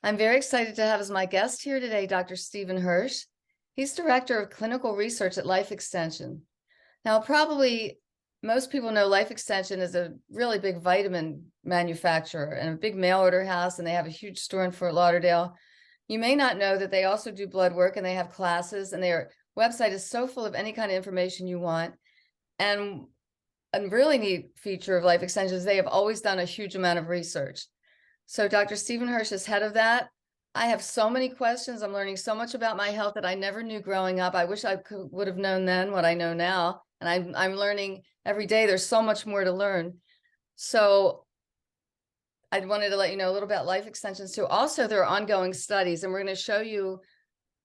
I'm very excited to have as my guest here today Dr. Stephen Hirsh. He's Director of Clinical Research at Life Extension. Now, probably most people know Life Extension is a really big vitamin manufacturer and a big mail order house, and they have a huge store in Fort Lauderdale. You may not know that they also do blood work and they have classes, and their website is so full of any kind of information you want. And a really neat feature of Life Extension is they have always done a huge amount of research. So Dr. Stephen Hirsh is head of that. I have so many questions. I'm learning so much about my health that I never knew growing up. I wish would have known then what I know now. And I'm learning every day. There's so much more to learn. So I wanted to let you know a little about Life Extensions too. Also, there are ongoing studies, and we're going to show you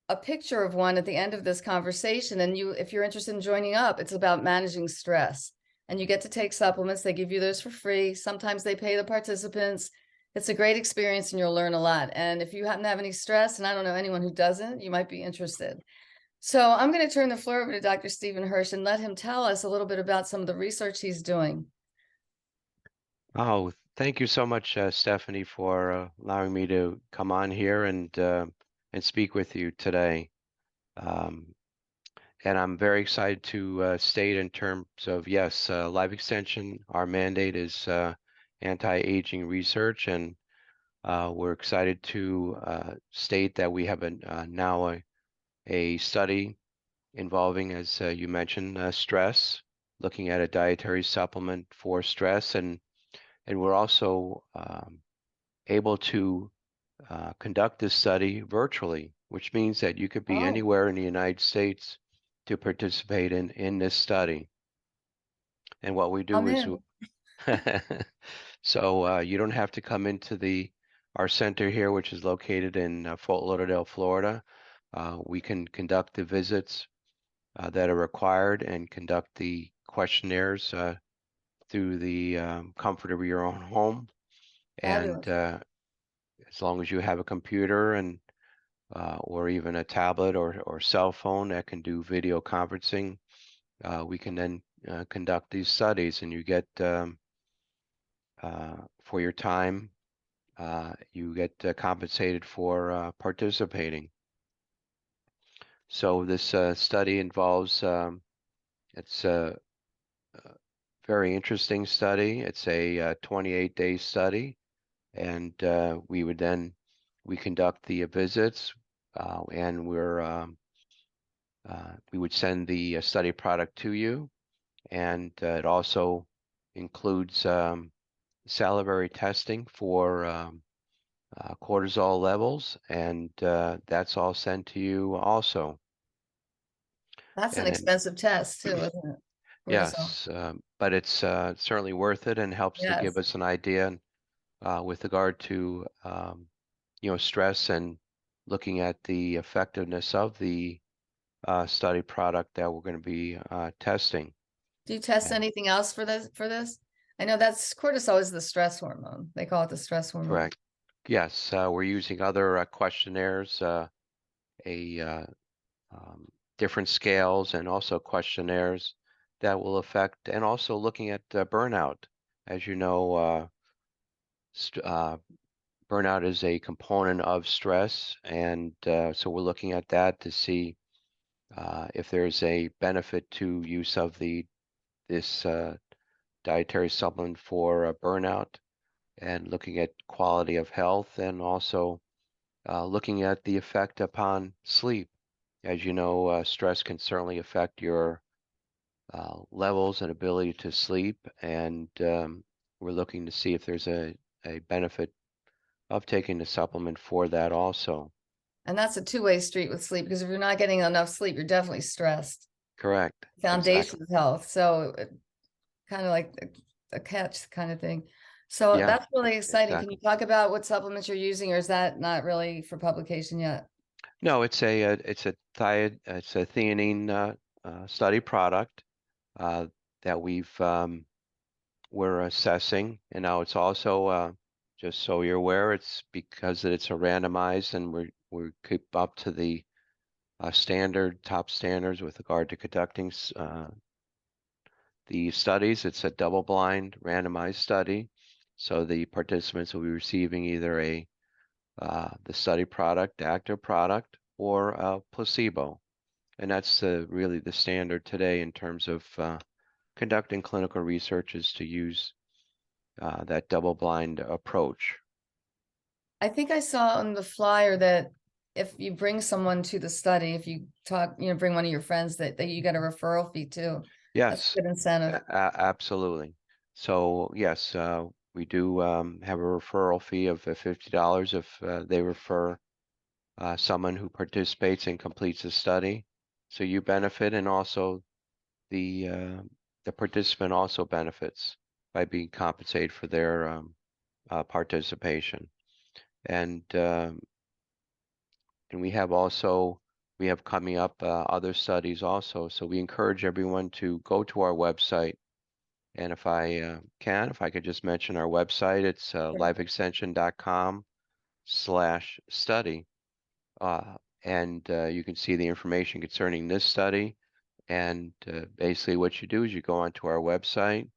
a picture of one at the end of this conversation. And if you're interested in joining up, it's about managing stress. And you get to take supplements. They give you those for free. Sometimes they pay the participants. It's a great experience and you'll learn a lot. And if you happen to have any stress, and I don't know anyone who doesn't, you might be interested. So I'm going to turn the floor over to Dr. Stephen Hirsh and let him tell us a little bit about some of the research he's doing. Oh, thank you so much, Stephanie, for allowing me to come on here and speak with you today. Um, and I'm very excited to state in terms of, yes, Life Extension, our mandate is anti-aging research, and we're excited to state that we have now a study involving, as you mentioned, stress, looking at a dietary supplement for stress, and we're also able to conduct this study virtually, which means that you could be Oh, anywhere in the United States to participate in this study. And what we I'm do is, in. so you don't have to come into our center here, which is located in Fort Lauderdale, Florida. We can conduct the visits that are required and conduct the questionnaires through the comfort of your own home. And Fabulous. as long as you have a computer and or even a tablet or cell phone that can do video conferencing, we can then conduct these studies, and you get for your time, you get compensated for participating. So this study involves, it's a very interesting study. It's a 28-day study, and we conduct the visits, and we would send the study product to you, and it also includes salivary testing for cortisol levels, and that's all sent to you also. That's an And then, expensive test too, isn't it? Cortisol. yes, but it's certainly worth it and helps to give Yes. us an idea with regard to stress and looking at the effectiveness of the study product that we're going to be testing. Do you test And anything else for this? I know that's cortisol is the stress hormone. They call it the stress hormone. correct. Yes, we're using other questionnaires, a um, different scales, and also questionnaires that will affect, and also looking at burnout. As you know, burnout is a component of stress, and so we're looking at that to see if there's a benefit to use of this dietary supplement for burnout, and looking at quality of health, and also looking at the effect upon sleep. As you know, stress can certainly affect your levels and ability to sleep, and we're looking to see if there's a benefit of taking the supplement for that also. And that's a two-way street with sleep because if you're not getting enough sleep, you're definitely stressed. Correct. Exactly. Foundation of health. So kind of like a catch kind of thing. So Yeah, that's really exciting. Can you exactly. talk about what supplements you're using, or is that not really for publication yet? No, it's a theanine study product uh, that we're assessing, and now it's also just so you're aware, it's because it's a randomized, and we keep up to the top standards with regard to conducting the studies. It's a double-blind randomized study, so the participants will be receiving either a the study product, active product, or placebo. And that's really the standard today in terms of conducting clinical research, is to use that double-blind approach. I think I saw on the flyer that if you bring someone to the study, if you talk, bring one of your friends, that you get a referral fee too. That's Yes, a good incentive. absolutely. So yes, we do have a referral fee of $50 if they refer someone who participates and completes the study. So you benefit, and also the participant also benefits by being compensated for their participation. And we have coming up other studies also. So we encourage everyone to go to our website. And if I could just mention our website, it's lifeextension.com/study. And you can see the information concerning this study. And basically what you do is you go onto our website,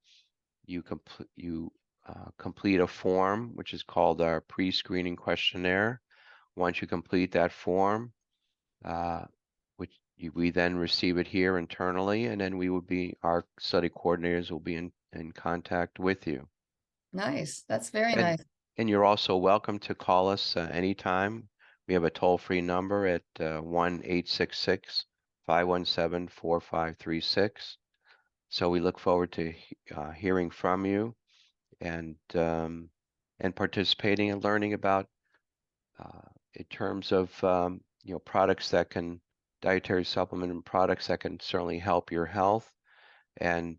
you complete a form, which is called our pre-screening questionnaire. Once you complete that form, we then receive it here internally, and then our study coordinators will be in contact with you. Nice. That's very And nice. and you're also welcome to call us anytime. We have a toll-free number at 1-866-517-4536. So we look forward to hearing from you and participating and learning about in terms of products that can dietary supplement and products that can certainly help your health. And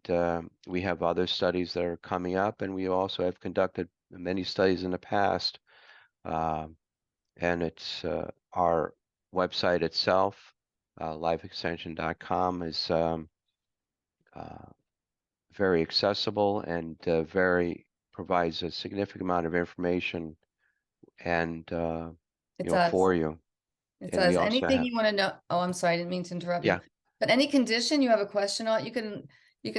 we have other studies that are coming up, and we also have conducted many studies in the past. And it's our website itself, lifeextension.com, is very accessible and provides a significant amount of information and It does. for you. It And we does. also Anything have, you want to know? Oh, I'm sorry, I didn't mean to interrupt you. yeah, But any condition you have a question on, you can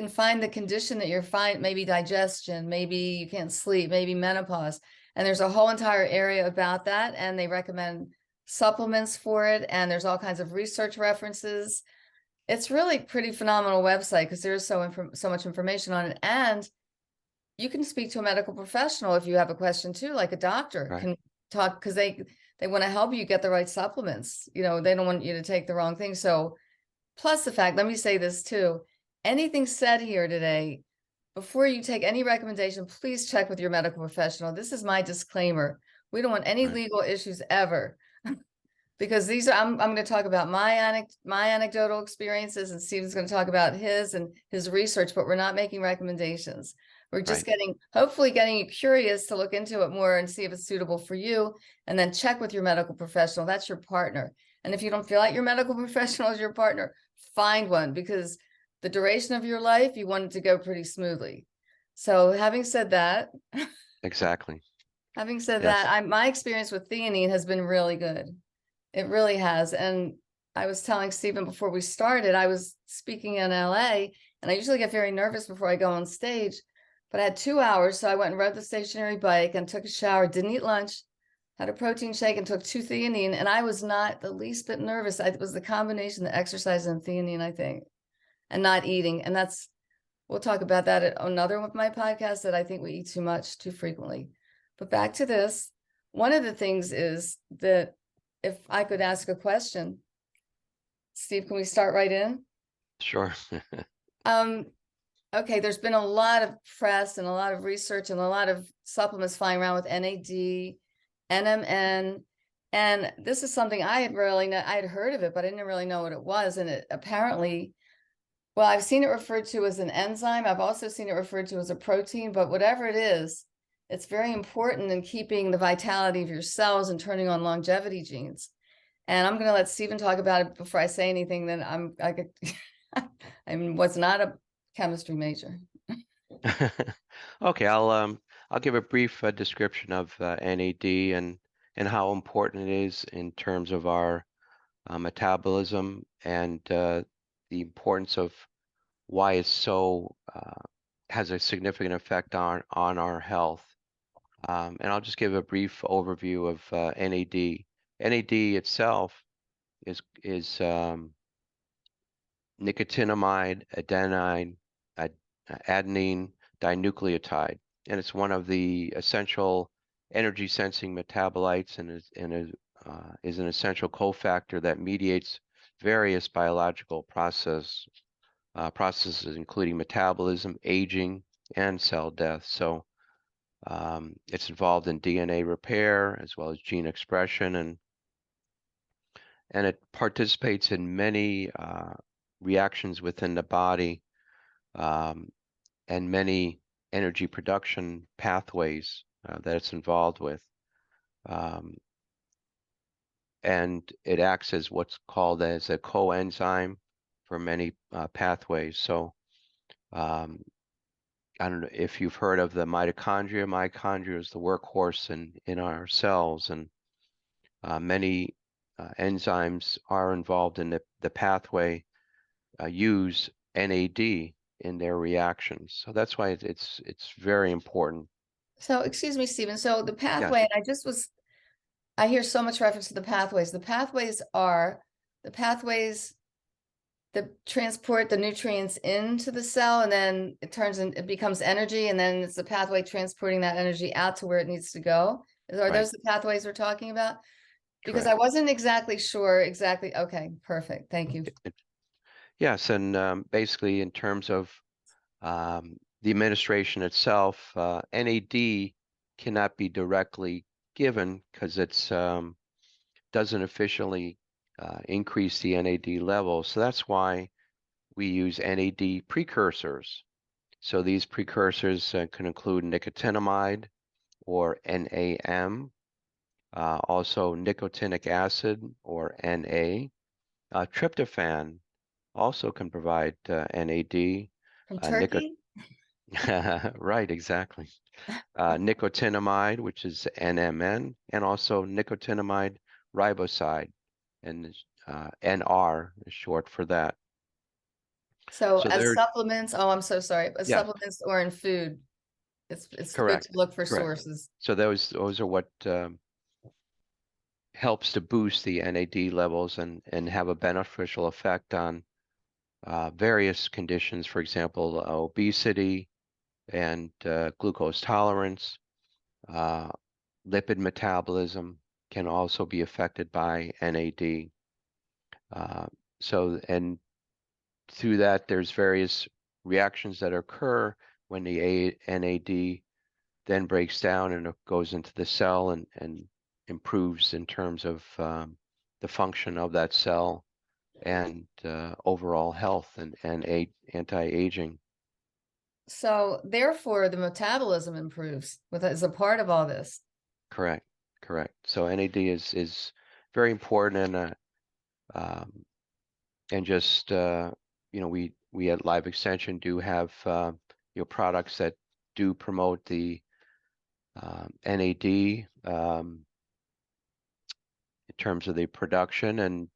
find the condition that you're fine, maybe digestion, maybe you can't sleep, maybe menopause. And there's a whole entire area about that. And they recommend supplements for it. And there's all kinds of research references. It's really pretty phenomenal website because there's so much information on it. And you can speak to a medical professional if you have a question too, like a doctor right, can talk, because they want to help you get the right supplements. They don't want you to take the wrong thing. So plus the fact, let me say this too, anything said here today, before you take any recommendation, please check with your medical professional. This is my disclaimer. We don't want any right, legal issues ever. Because I'm going to talk about my anecdotal experiences, and Steven's going to talk about his and his research, but we're not making recommendations. We're just right, hopefully getting you curious to look into it more and see if it's suitable for you, and then check with your medical professional. That's your partner. And if you don't feel like your medical professional is your partner, find one, because the duration of your life, you want it to go pretty smoothly. So having said that, exactly. Yes, my experience with theanine has been really good. It really has. And I was telling Stephen before we started, I was speaking in LA, and I usually get very nervous before I go on stage, but I had 2 hours. So I went and rode the stationary bike and took a shower, didn't eat lunch, had a protein shake, and took 2 theanine. And I was not the least bit nervous. It was the combination, the exercise and theanine, I think, and not eating. And we'll talk about that at another one of my podcasts, that I think we eat too much too frequently. But back to this, one of the things is that if I could ask a question, Steve, can we start right in? sure. Okay, there's been a lot of press and a lot of research and a lot of supplements flying around with NAD, NMN, and this is something I had heard of it, but I didn't really know what it was. And it apparently, well, I've seen it referred to as an enzyme. I've also seen it referred to as a protein, but whatever it is, it's very important in keeping the vitality of your cells and turning on longevity genes. And I'm going to let Stephen talk about it before I say anything. Then I was not a chemistry major. Okay, I'll give a brief description of NAD and how important it is in terms of our metabolism, and the importance of why it's so has a significant effect on our health. And I'll just give a brief overview of NAD. NAD itself is nicotinamide adenine dinucleotide, and it's one of the essential energy sensing metabolites, and is an essential cofactor that mediates various biological processes, including metabolism, aging, and cell death. So it's involved in DNA repair as well as gene expression, and it participates in many reactions within the body, and many energy production pathways that it's involved with. And it acts as what's called as a coenzyme for many pathways. So I don't know if you've heard of the mitochondria. Mitochondria is the workhorse in our cells, and many enzymes are involved in the pathway, use NAD in their reactions. So that's why it's very important. So, excuse me, Stephen. So the pathway, Yes, and I hear so much reference to the pathways. The pathways are the pathways that transport the nutrients into the cell, and then it becomes energy, and then it's the pathway transporting that energy out to where it needs to go. Are right, those the pathways we're talking about? Because I correct. wasn't exactly sure exactly. Okay, perfect. Thank you. Yes, and basically in terms of the administration itself, NAD cannot be directly given because it's doesn't efficiently increase the NAD level. So that's why we use NAD precursors. So these precursors can include nicotinamide or NAM, also nicotinic acid or NA. Tryptophan also can provide NAD. From Nicot Turkey? right, exactly. Nicotinamide, which is NMN, and also nicotinamide riboside, and NR is short for that. So So as they're, supplements, oh, I'm so sorry. As yeah, supplements or in food, it's good correct, to look for correct. sources. So those are what helps to boost the NAD levels and have a beneficial effect on various conditions, for example, obesity and glucose tolerance. Lipid metabolism can also be affected by NAD. And through that, there's various reactions that occur when the NAD then breaks down and it goes into the cell and improves in terms of the function of that cell and overall health and anti-aging. So therefore, the metabolism improves as a part of all this. Correct, correct. So NAD is very important, and just we at Live Extension do have products that do promote the NAD in terms of the production, and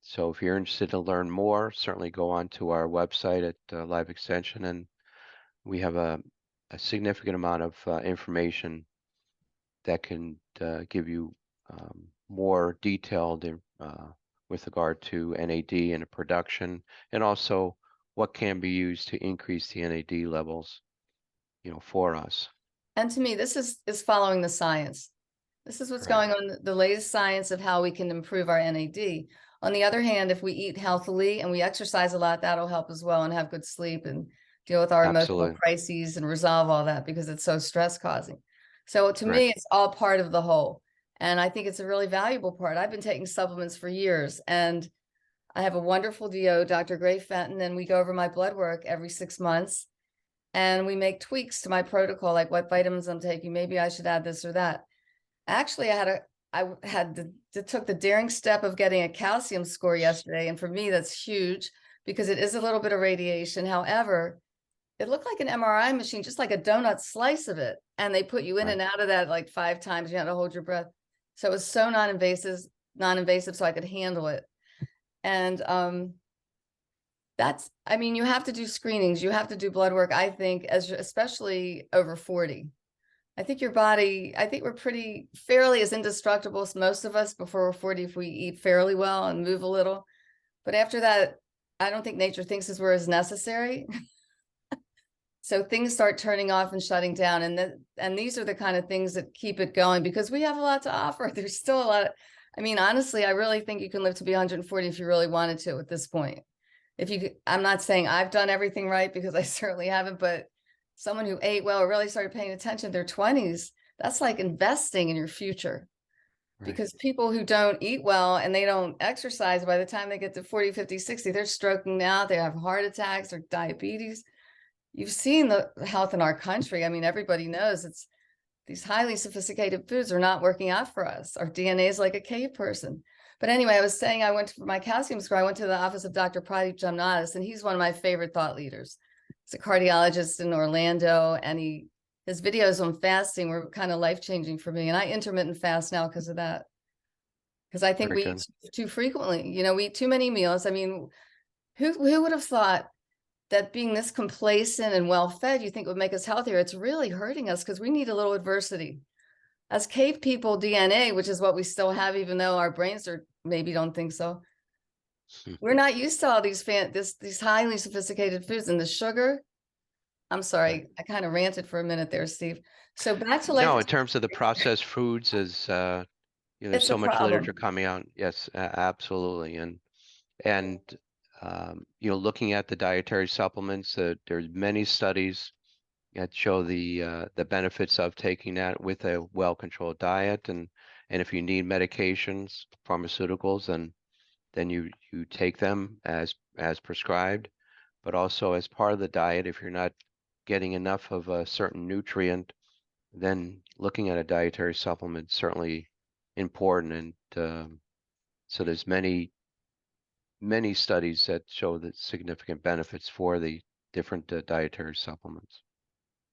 so if you're interested to learn more, certainly go on to our website at Live Extension, and we have a significant amount of information that can give you more detailed with regard to NAD and the production, and also what can be used to increase the NAD levels, for us. And to me, this is following the science. This is what's Correct. going on, the latest science of how we can improve our NAD. On the other hand, if we eat healthily and we exercise a lot, that'll help as well, and have good sleep and deal with our emotional Absolutely. crises and resolve all that, because it's so stress causing. So to Correct. me, it's all part of the whole. And I think it's a really valuable part. I've been taking supplements for years, and I have a wonderful DO, Dr. Gray Fenton, and we go over my blood work every 6 months, and we make tweaks to my protocol, like what vitamins I'm taking. Maybe I should add this or that. Actually, took the daring step of getting a calcium score yesterday. And for me, that's huge because it is a little bit of radiation. However, it looked like an MRI machine, just like a donut slice of it. And they put you in Right. and out of that like 5 times. You had to hold your breath. So it was so non-invasive, so I could handle it. And I mean, you have to do screenings, you have to do blood work, I think, especially over 40. I think your body, I think we're pretty fairly as indestructible as most of us before we're 40 if we eat fairly well and move a little. But after that, I don't think nature thinks as we're as necessary. So things start turning off and shutting down. And these are the kind of things that keep it going because we have a lot to offer. There's still a lot of, I mean, honestly, I really think you can live to be 140 if you really wanted to at this point. If you, I'm not saying I've done everything right because I certainly haven't, but someone who ate well or really started paying attention in their 20s, that's like investing in your future. Right. Because people who don't eat well and they don't exercise, by the time they get to 40, 50, 60, they're stroking now, they have heart attacks or diabetes. You've seen the health in our country. I mean, everybody knows it's these highly sophisticated foods are not working out for us. Our DNA is like a cave person. But anyway, I was saying I went to my calcium score. I went to the office of Dr. Pradeep Jamnadas, and he's one of my favorite thought leaders. He's a cardiologist in Orlando, and his videos on fasting were kind of life-changing for me. And I intermittent fast now because of that. Because I think Very we good. eat too frequently. You know, we eat too many meals. I mean, who would have thought that being this complacent and well-fed, you think would make us healthier? It's really hurting us because we need a little adversity. As cave people DNA, which is what we still have, even though our brains are maybe don't think so. We're not used to all these these highly sophisticated foods and the sugar. I'm Right. sorry, I kind of ranted for a minute there, Steve. So back to life, No, in terms of the processed foods, is there's it's a so much literature problem. coming out. Yes, absolutely, and looking at the dietary supplements, there's many studies that show the benefits of taking that with a well-controlled diet, and if you need medications, pharmaceuticals, then you take them as prescribed, but also as part of the diet, if you're not getting enough of a certain nutrient, then looking at a dietary supplement is certainly important. And so there's many studies that show the significant benefits for the different dietary supplements.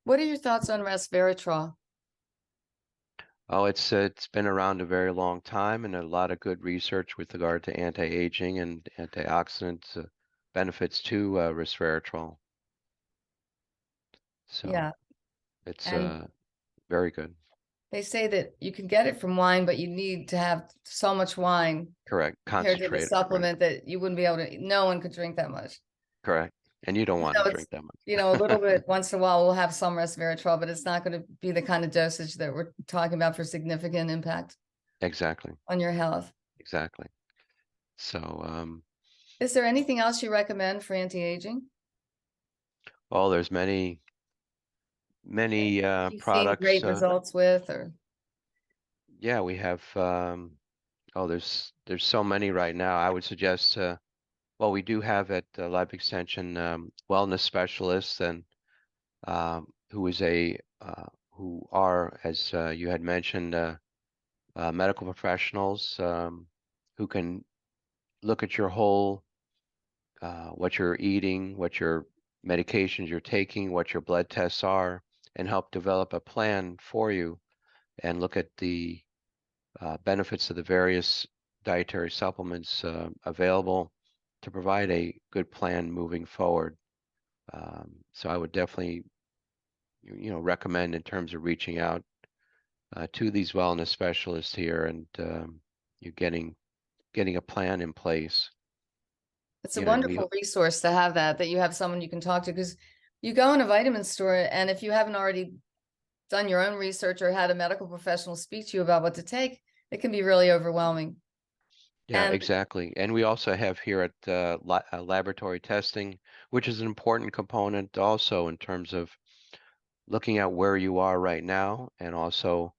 What are your thoughts on resveratrol? Oh, it's been around a very long time, and a lot of good research with regard to anti-aging and antioxidant benefits to resveratrol. So Yeah, it's and very good. they say that you can get it from wine, but you need to have so much wine Correct. compared to the Concentrate. Right. supplement that you wouldn't be able to, no one could drink that much. Correct. And you don't want to So it's, drink that much. a little bit once in a while we'll have some resveratrol, but it's not going to be the kind of dosage that we're talking about for significant impact Exactly. on your health. Exactly. So, Is there anything else you recommend for anti-aging? well, there's many You've seen products. great results with, or Yeah, we have. There's so many right now. I would suggest. Well, we do have at Life Extension wellness specialists, and who is who are, as you had mentioned, medical professionals who can look at your whole, what you're eating, what your medications you're taking, what your blood tests are, and help develop a plan for you, and look at the benefits of the various dietary supplements available to provide a good plan moving forward. So I would definitely, recommend in terms of reaching out to these wellness specialists here, and you're getting a plan in place. it's a And we, wonderful resource to have that you have someone you can talk to, because you go in a vitamin store and if you haven't already done your own research or had a medical professional speak to you about what to take, it can be really overwhelming. yeah, And exactly. And we also have here at laboratory testing, which is an important component also in terms of looking at where you are right now, and also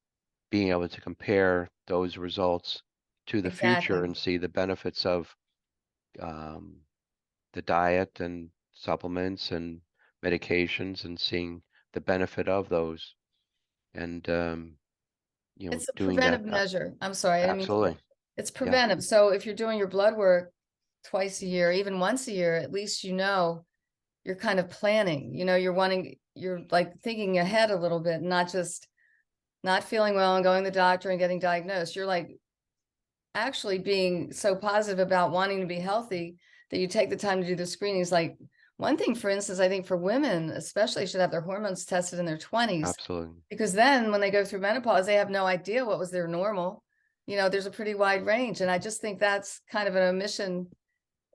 being able to compare those results to the future exactly, and see the benefits of um, the diet and supplements and medications, and seeing the benefit of those, and it's a doing that. preventive measure. I'm sorry, I didn't mean to. Absolutely. It's Yeah. preventive. So if you're doing your blood work twice a year, even once a year, at least you're kind of planning. You're like thinking ahead a little bit, not just not feeling well and going to the doctor and getting diagnosed. You're like actually being so positive about wanting to be healthy that you take the time to do the screenings. Like One thing, for instance, I think for women especially should have their hormones tested in their 20s, Absolutely. because then when they go through menopause, they have no idea what was their normal. There's a pretty wide range. And I just think that's kind of an omission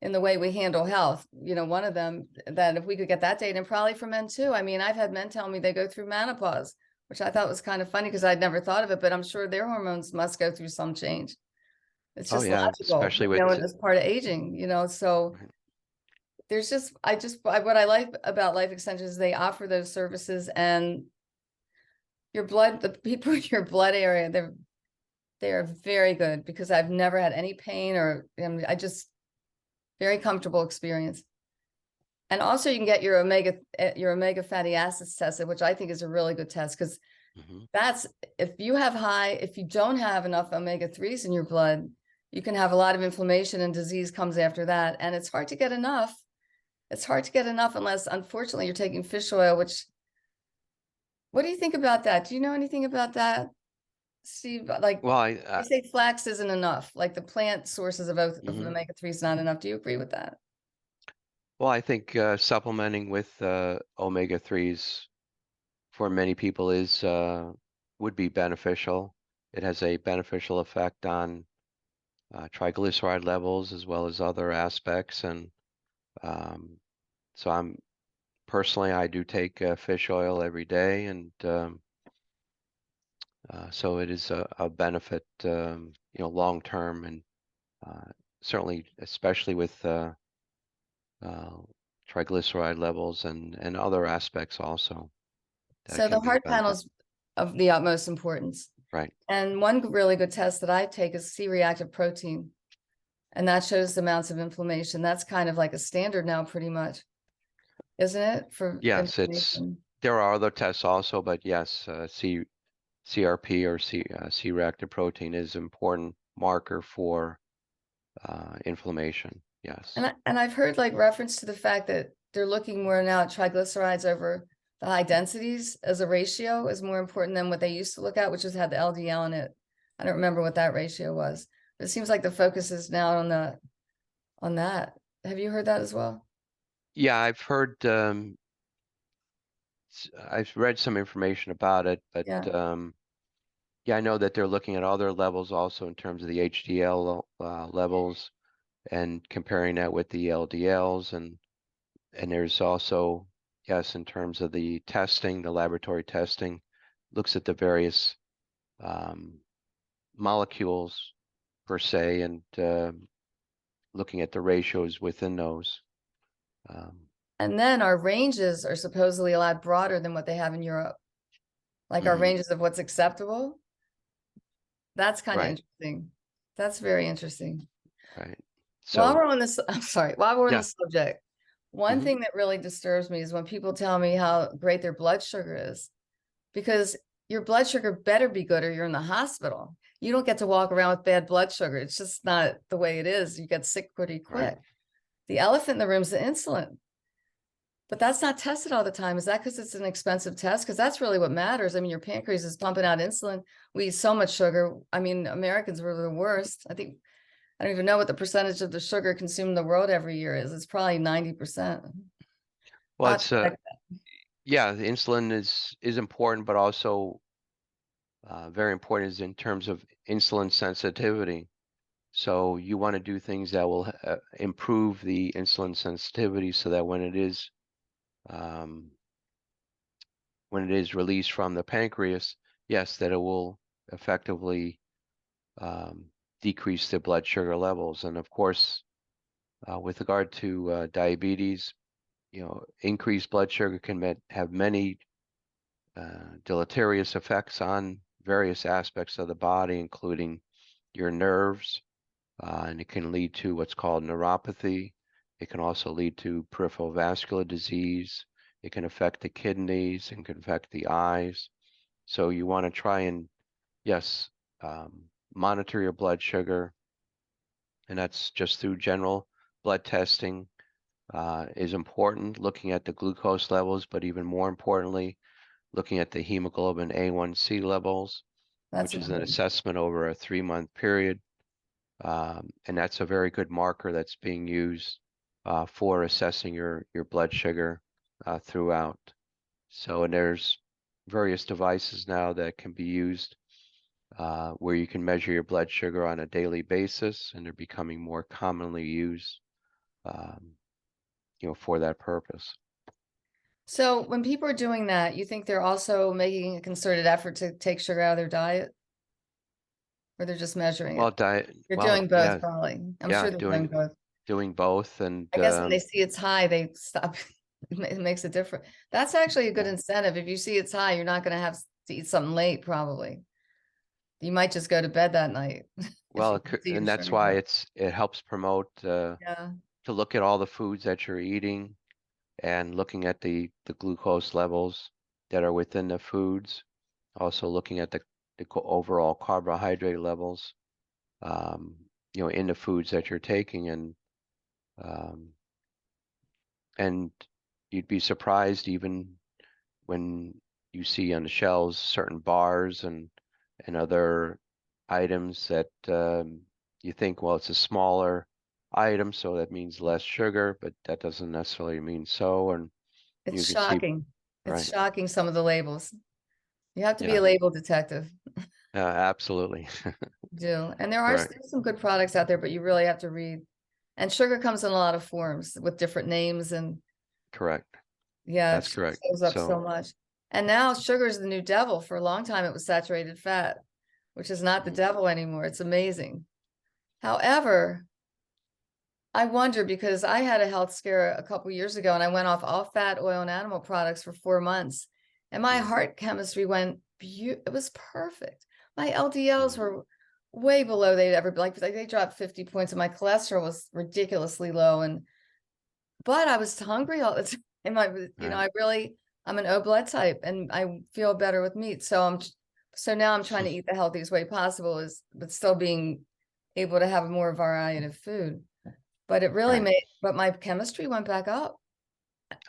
in the way we handle health. One of them, that if we could get that data, and probably for men too. I mean, I've had men tell me they go through menopause, which I thought was kind of funny because I'd never thought of it, but I'm sure their hormones must go through some change. It's Oh just yeah, logical, especially with as part of aging, so right. there's what I like about life extensions is they offer those services, and the people in your blood area, they are very good, because I've never had any pain, or I just very comfortable experience. And also you can get your omega fatty acids tested, which I think is a really good test, because Mhm. that's, if you don't have enough omega-3s in your blood, you can have a lot of inflammation, and disease comes after that. And it's hard to get enough. It's hard to get enough unless, unfortunately, you're taking fish oil, which, what do you think about that? Do you know anything about that, Steve? Like, Well, they say flax isn't enough, like the plant sources of mhm. omega-3 is not enough. Do you agree with that? Well, I think supplementing with omega-3s for many people is would be beneficial. It has a beneficial effect on triglyceride levels as well as other aspects, and um, so I do take fish oil every day, and so it is a benefit, long term, and uh, certainly, especially with uh, triglyceride levels and other aspects also that So the can be a heart benefit. panel's of the utmost importance. Right. And one really good test that I take is C-reactive protein, and that shows the amounts of inflammation. That's kind of like a standard now, pretty much, isn't it, for Yes, inflammation? there are other tests also, but yes, CRP or C-reactive protein is an important marker for inflammation. Yes. And I've heard like reference to the fact that they're looking more now at triglycerides over the high densities as a ratio is more important than what they used to look at, which just had the LDL in it. I don't remember what that ratio was, but it seems like the focus is now on that. Have you heard that as well? Yeah, I've read some information about it, but Yeah. yeah, I know that they're looking at other levels also in terms of the HDL levels and comparing that with the LDLs, and there's also, yes, in terms of the testing, the laboratory testing, looks at the various um, molecules per se, and looking at the ratios within those. Um, And then our ranges are supposedly a lot broader than what they have in Europe. Like our mhm, ranges of what's acceptable. That's kind of right, interesting. That's very interesting. right. While So, we're on this, I'm sorry, while we're on the yeah. subject, one Hmm. thing that really disturbs me is when people tell me how great their blood sugar is, because your blood sugar better be good or you're in the hospital. You don't get to walk around with bad blood sugar. It's just not the way it is. You get sick pretty Right. quick. The elephant in the room is the insulin. But that's not tested all the time. Is that because it's an expensive test? Because that's really what matters. I mean, your pancreas is pumping out insulin. We eat so much sugar. I mean, Americans were the worst. I don't even know what the percentage of the sugar consumed in the world every year is. It's probably 90%. Well, I'll it's check. yeah, the insulin is important, but also very important is in terms of insulin sensitivity. So you want to do things that will improve the insulin sensitivity, so that um, when it is released from the pancreas, yes, that it will effectively um, decrease the blood sugar levels. And of course, with regard to diabetes, increased blood sugar can have many deleterious effects on various aspects of the body, including your nerves, and it can lead to what's called neuropathy. It can also lead to peripheral vascular disease. It can affect the kidneys and can affect the eyes. So you want to try and, yes, monitor your blood sugar, and that's just through general blood testing is important, looking at the glucose levels, but even more importantly, looking at the hemoglobin A1C levels, That's which is an important. assessment over a 3-month period. And that's a very good marker that's being used for assessing your blood sugar throughout. So, and there's various devices now that can be used where you can measure your blood sugar on a daily basis, and they're becoming more commonly used, for that purpose. So when people are doing that, you think they're also making a concerted effort to take sugar out of their diet? Or they're just measuring Well, it? diet, They're well, doing both, yeah, probably. I'm yeah, sure they're doing both. doing both, and I guess when they see it's high, they stop. It makes a difference. That's actually a good yeah. incentive. If you see it's high, you're not gonna have to eat something late, probably. You might just go to bed that night if Well, you can see your and that's sugar why go. it helps promote Yeah. to look at all the foods that you're eating and looking at the glucose levels that are within the foods. Also looking at the overall carbohydrate levels, um, in the foods that you're taking, um, and you'd be surprised even when you see on the shelves certain bars and other items that you think, well, it's a smaller item, so that means less sugar, but that doesn't necessarily mean so. And It's you can see, shocking. It's right? shocking, some of the labels. You have to be Yeah, a label detective. absolutely. You do. And Right, there's some good products out there, but you really have to read. And sugar comes in a lot of forms with different names, and correct. yeah, it That's correct. shows up So, so much. And now sugar is the new devil. For a long time, it was saturated fat, which is not the mm, devil anymore. It's amazing. However, I wonder, because I had a health scare a couple years ago and I went off all fat, oil, and animal products for 4 months. And my mm, heart chemistry it was perfect. My LDLs mm, were way below they'd ever be. Like they dropped 50 points and my cholesterol was ridiculously low. But I was hungry all the time. right. I'm an O blood type and I feel better with meat. So now I'm trying to eat the healthiest way possible, but still being able to have a more variety of food. But Right. but my chemistry went back up.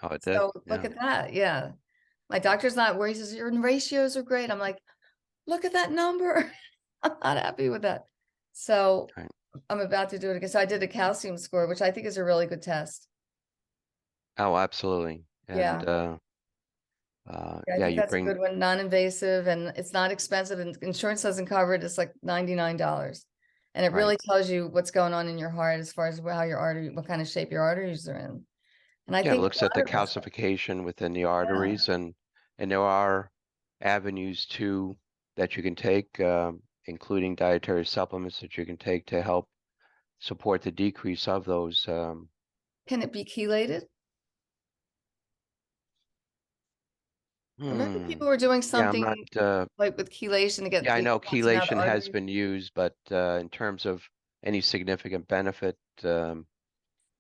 Oh, it did. So look Yeah. at that. Yeah. My doctor's not worried. He says, your ratios are great. I'm like, look at that number. I'm not happy with that. So Right. I'm about to do it again. So I did a calcium score, which I think is a really good test. Oh, absolutely. And Yeah. I yeah, think you that's a bring, good one, non-invasive, and it's not expensive, and insurance doesn't cover it. It's like $99. And it right. really tells you what's going on in your heart as far as what kind of shape your arteries are in. And I Yeah, it think a looks at the lot of us, calcification within the yeah. arteries, and there are avenues too that you can take, including dietary supplements that you can take to help support the decrease of those. Can it be chelated? Remember Hmm. people were doing Yeah, I'm not. something like with chelation to get Yeah, I the know calcium out of the chelation has arteries? been used, but in terms of any significant benefit,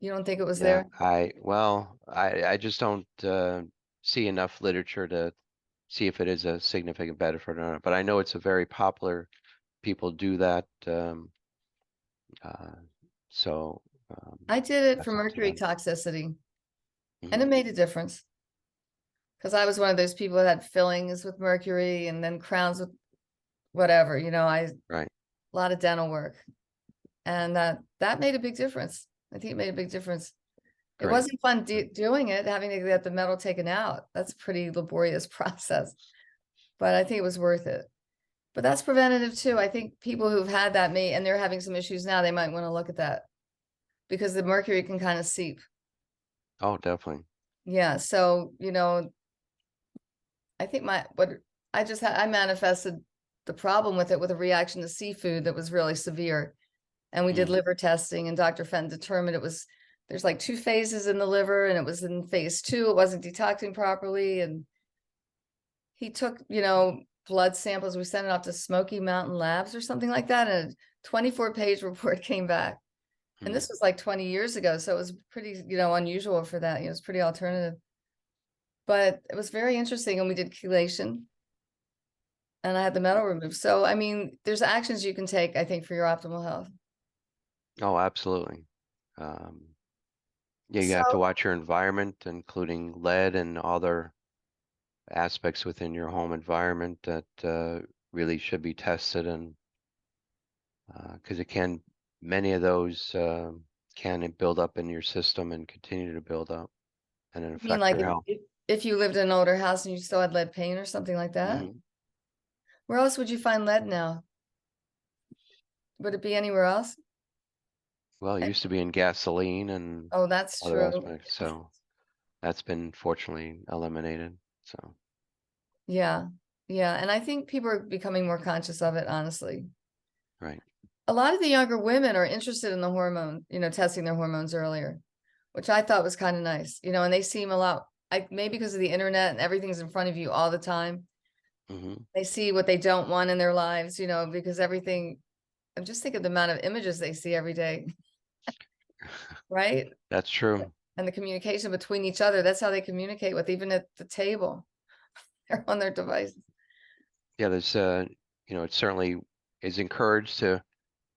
You don't think it was yeah, there? I just don't see enough literature to see if it is a significant benefit or not. But I know it's a very popular. People do that. Uh, so um, I did it for that's not too mercury bad. toxicity, and it Hmm. made a difference because I was one of those people that had fillings with mercury and then crowns with whatever, a Right. lot of dental work. And that made a big difference. I think it made a big difference. It Great. wasn't fun doing it, having to get the metal taken out. That's a pretty laborious process, but I think it was worth it. But that's preventative too. I think people who've had that and they're having some issues now, they might want to look at that because the mercury can kind of seep. Oh, definitely. Yeah. So, I think I manifested the problem with it with a reaction to seafood that was really severe. And we did Mm, liver testing, and Dr. Fenton determined there's like 2 phases in the liver, and it was in phase 2. It wasn't detoxing properly. And he took, blood samples. We sent it off to Smoky Mountain Labs or something like that. And a 24-page report came back. And mm. this was like 20 years ago. So it was pretty, unusual for that. It was pretty alternative. But it was very interesting. And we did chelation and I had the metal removed. So, I mean, there's actions you can take, I think, for your optimal health. Oh, absolutely. Um, yeah, you So, have to watch your environment, including lead and other aspects within your home environment that really should be tested, and because many of those can build up in your system and continue to build up and then I mean, affect like your health. if you lived in an older house and you still had lead paint or something like that, Hmm. where else would you find lead now? Would it be anywhere else? Well, it Eh, used to be in gasoline and Oh, that's other true. aspects, so that's been fortunately eliminated. So, Yeah. Yeah. And I think people are becoming more conscious of it, honestly. right. A lot of the younger women are interested in the hormone, testing their hormones earlier, which I thought was kind of nice, and they seem a lot, maybe because of the internet and everything's in front of you all the time. Hmm. They see what they don't want in their lives, because everything, I'm just thinking the amount of images they see every day, right? That's true. And the communication between each other, that's how they communicate with, even at the table. They're on their devices. Yeah, there's it certainly is encouraged to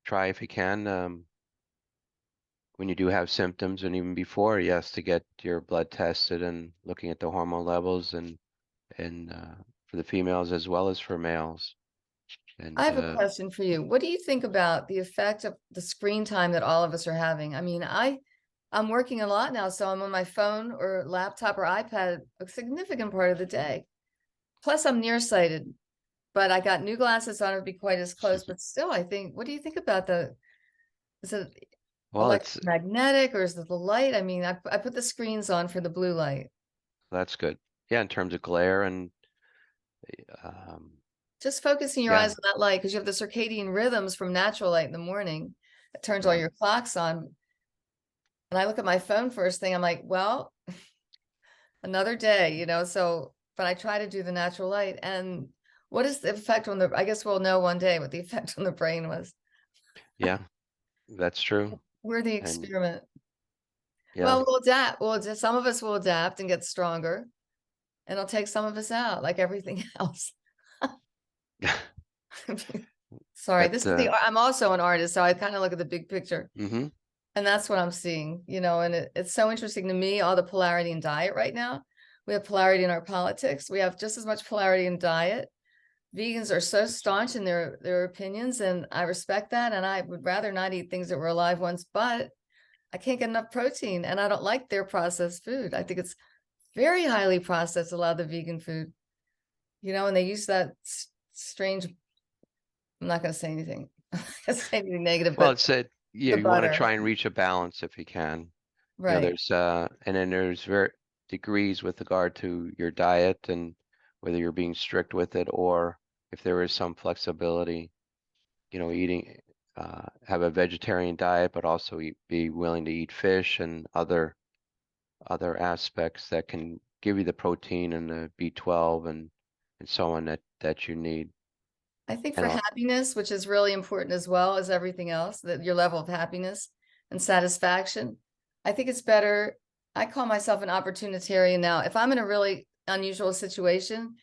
try if you can, when you do have symptoms and even before, yes, to get your blood tested and looking at the hormone levels and for the females as well as for males. I And have a question for you. What do you think about the effect of the screen time that all of us are having? I mean, I'm working a lot now, so I'm on my phone or laptop or iPad a significant part of the day. Plus, I'm nearsighted, but I got new glasses, so I don't be quite as close. But still, I think, what do you think about is it well, electromagnetic or is it the light? I mean, I put the screens on for the blue light. that's good. Yeah, in terms of glare and um, Just focusing your eyes yeah, on that light because you have the circadian rhythms from natural light in the morning. It turns all right. your clocks on. And I look at my phone first thing, I'm like, well, another day, so, but I try to do the natural light. And what is the effect on I guess we'll know one day what the effect on the brain was. Yeah, that's true. We're the And experiment. yeah, Well, we'll adapt. Some of us will adapt and get stronger, and it'll take some of us out, like everything else. Sorry, that, I'm also an artist, so I kind of look at the big picture. hmm. And that's what I'm seeing, and it's so interesting to me, all the polarity in diet right now. We have polarity in our politics. We have just as much polarity in diet. Vegans are so staunch in their opinions, and I respect that. And I would rather not eat things that were alive once, but I can't get enough protein, and I don't like their processed food. I think it's very highly processed, a lot of the vegan food, and they use that strange, I'm not going to say anything, say anything negative, Well, but it's that yeah, the you want to butter, try and reach a balance if you can. right? There's and then there's very degrees with regard to your diet and whether you're being strict with it or if there is some flexibility, eating have a vegetarian diet, but also be willing to eat fish and other aspects that can give you the protein and the B12 and so on that you need. I think And for happiness, which is really important as well as everything else, that your level of happiness and satisfaction, I think it's better. I call myself an opportunitarian now. If I'm in a really unusual situation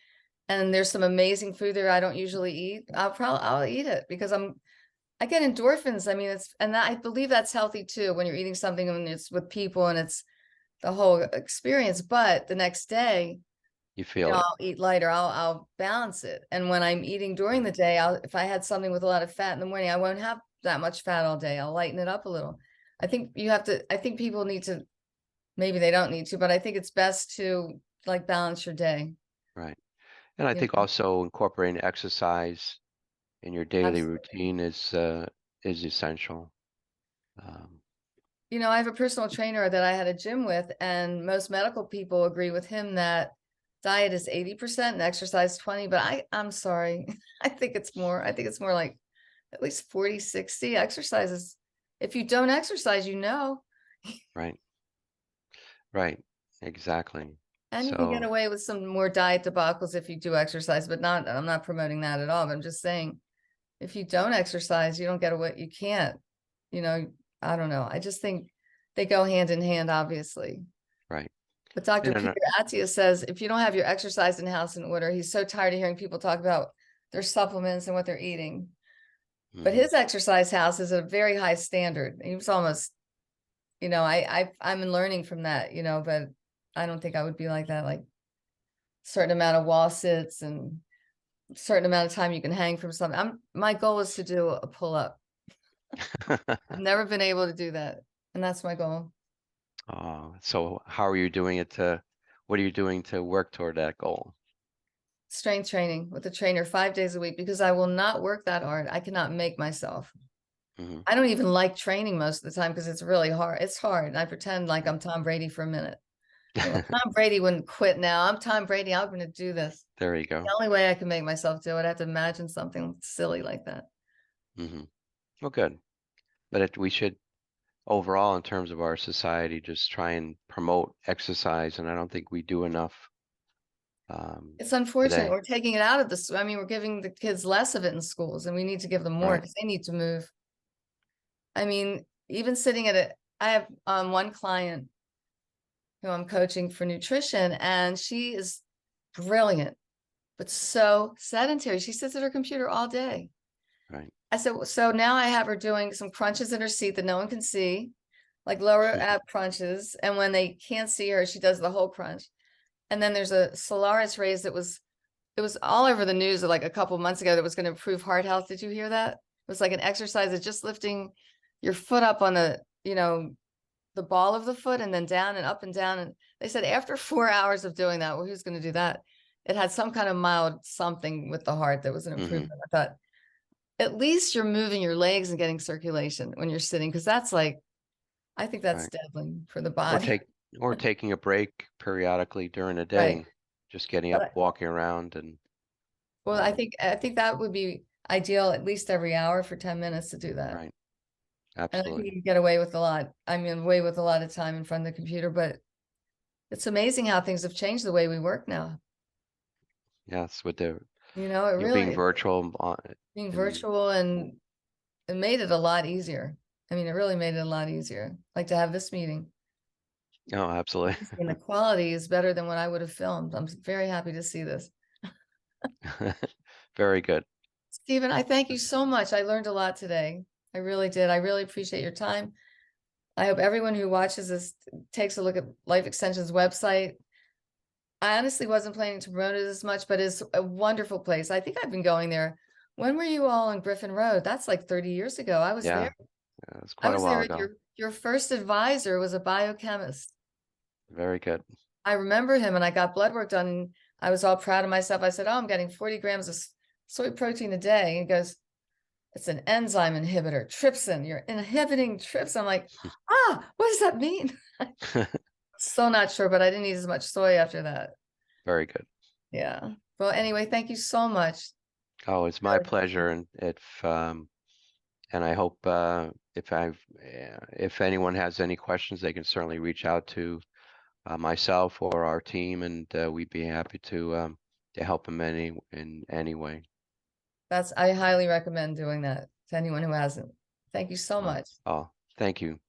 and there's some amazing food there I don't usually eat, I'll eat it because I get endorphins. I mean, I believe that's healthy too when you're eating something and it's with people and it's the whole experience. But the next day, you feel it. I'll eat lighter. I'll balance it. And when I'm eating during Right. the day, if I had something with a lot of fat in the morning, I won't have that much fat all day. I'll lighten it up a little. I think people need to, maybe they don't need to, but I think it's best to like balance your day. Right. And I You think know, also incorporating exercise in your daily absolutely. routine is essential. Um, I have a personal trainer that I had a gym with, and most medical people agree with him that diet is 80% and exercise 20, but I'm sorry. I think it's more. I think it's more like at least 40, 60 exercises. If you don't exercise, right. Right. Exactly. and you can get So, away with some more diet debacles if you do exercise, but I'm not promoting that at all. But I'm just saying, if you don't exercise, you don't get away. You can't, you know, I don't know. I just think they go hand in hand, obviously. right. But Dr. And then, Peter Attia says if you don't have your exercise and house in order, he's so tired of hearing people talk about their supplements and what they're eating. But mhm, his exercise house is a very high standard. He was almost, I'm in learning from that, but I don't think I would be like that, like certain amount of wall sits and certain amount of time you can hang from something. My goal is to do a pull up. I've never been able to do that. And that's my goal. So how are you doing it what are you doing to work toward that goal? Strength training with a trainer 5 days a week, because I will not work that hard. I cannot make myself. Hmm. I don't even like training most of the time because it's really hard. It's hard. And I pretend like I'm Tom Brady for a minute. You know, Tom Brady wouldn't quit now. I'm Tom Brady. I'm going to do this. There you The go. only way I can make myself do it, I have to imagine something silly like that. Hmm. Well, good. But we should overall, in terms of our society, just try and promote exercise, and I don't think we do enough It's unfortunate. today. We're taking it out of the, I mean, we're giving the kids less of it in schools, and we need to give them more Right. because they need to move. I mean, even sitting at I have one client who I'm coaching for nutrition, and she is brilliant, but so sedentary. She sits at her computer all day. Right. I said, so now I have her doing some crunches in her seat that no one can see, like lower ab crunches. And when they can't see her, she does the whole crunch. And then there's a Solaris raise that it was all over the news like a couple months ago that was going to improve heart health. Did you hear that? It was like an exercise of just lifting your foot up on the, the ball of the foot and then down and up and down. And they said after 4 hours of doing that, well, who's going to do that? It had some kind of mild something with the heart that was an improvement. I thought, at least you're moving your legs and getting circulation when you're sitting, because that's like, I think that's Right. deadly for the Or body. taking a break periodically during the Right. day, just getting But up, walking around, and well, um, I think that would be ideal, at least every hour for 10 minutes to do that. right. And I think Absolutely. you can get away with a lot. I mean, away with a lot of time in front of the computer, but it's amazing how things have changed the way we work now. Yes, with the It being really, virtual being and virtual, and it made it a lot easier. I mean, it really made it a lot easier. Like to have this meeting. oh, absolutely. And the quality is better than what I would have filmed. I'm very happy to see this. Very good. Stephen, I thank you so much. I learned a lot today. I really did. I really appreciate your time. I hope everyone who watches this takes a look at Life Extension's website. I honestly wasn't planning to promote it as much, but it's a wonderful place. I think I've been going there. When were you all on Griffin Road? That's like 30 years ago. I was Yeah, there. it's I quite a was while there at ago. your first advisor was a biochemist. Very good. I remember him, and I got blood work done, and I was all proud of myself. I said, oh, I'm getting 40 grams of soy protein a day. And he goes, it's an enzyme inhibitor, trypsin. You're inhibiting trypsin. I'm like, what does that mean? So not sure, but I didn't eat as much soy after that. Very good. Yeah. Well, anyway, thank you so much. Oh, it's my pleasure, and and I hope if anyone has any questions, they can certainly reach out to myself or our team, and we'd be happy to help them in any way. I highly recommend doing that to anyone who hasn't. Thank you so much. Oh, thank you.